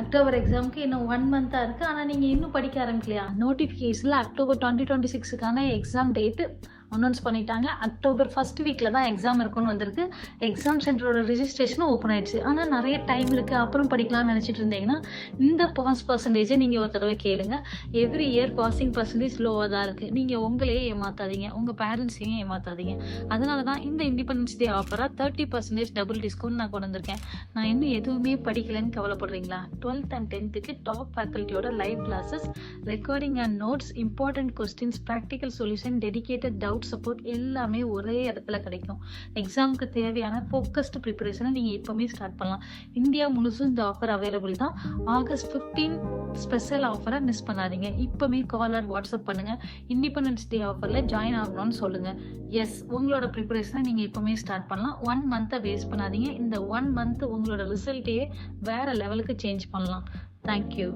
October எக்ஸாமுக்கு இன்னும் 1 மந்த்தாக இருக்குது. ஆனால் நீங்கள் இன்னும் படிக்க ஆரம்பிக்கலையா? நோட்டிஃபிகேஷனில் அக்டோபர் 2026க்கான எக்ஸாம் டேட்டு அனௌன்ஸ் பண்ணிட்டாங்க. அக்டோபர் ஃபர்ஸ்ட் வீக்கில் தான் எக்ஸாம் இருக்குன்னு வந்திருக்கு. எக்ஸாம் சென்டரோட ரிஜிஸ்ட்ரேஷனும் ஓப்பன் ஆயிடுச்சு. ஆனால் நிறைய டைம் இருக்குது, அப்புறம் படிக்கலாம்னு நினச்சிட்டு இருந்தீங்கன்னா இந்த பாஸ் பர்சன்டேஜை நீங்கள் ஒரு தடவை கேளுங்க. எவ்ரி இயர் பாசிங் பர்சன்டேஜ் லோவாக தான் இருக்குது. நீங்கள் உங்களையே ஏமாற்றாதீங்க, உங்கள் பேரண்ட்ஸையும் ஏமாற்றாதீங்க. அதனால தான் இந்த இண்டிபெண்டன்ஸ் டே ஆஃபராக 30% டபுள் டிஸ்கவுண்ட் நான் கொண்டு வந்திருக்கேன். நான் இன்னும் எதுவுமே படிக்கலைன்னு கவலைப்படுறீங்களா? 12th and 10th டாப் ஃபேக்கல்ட்டியோட live classes, recording and notes, important questions, practical solution, dedicated doubt support எல்லாமே ஒரே இடத்துல கிடைக்கும். எக்ஸாமுக்கு தேவையான ஃபோக்கஸ்டு ப்ரிப்பரேஷனை நீங்கள் இப்போவுமே ஸ்டார்ட் பண்ணலாம். இந்தியா முழுசும் இந்த ஆஃபர் அவைலபிள் தான். ஆகஸ்ட் 15 ஸ்பெஷல் ஆஃபரை மிஸ் பண்ணாதீங்க. இப்போவுமே கால் ஆர் வாட்ஸ்அப் பண்ணுங்கள். இண்டிபெண்டன்ஸ் டே ஆஃபரில் ஜாயின் ஆகணும்னு சொல்லுங்கள். எஸ், உங்களோட ப்ரிப்பரேஷனை நீங்கள் இப்போவுமே ஸ்டார்ட் பண்ணலாம். 1 மந்த்தை வேஸ்ட் பண்ணாதீங்க. இந்த 1 மந்த் உங்களோட ரிசல்ட்டையே வேறு லெவலுக்கு சேஞ்ச் பண்ணலாம். தேங்க்யூ.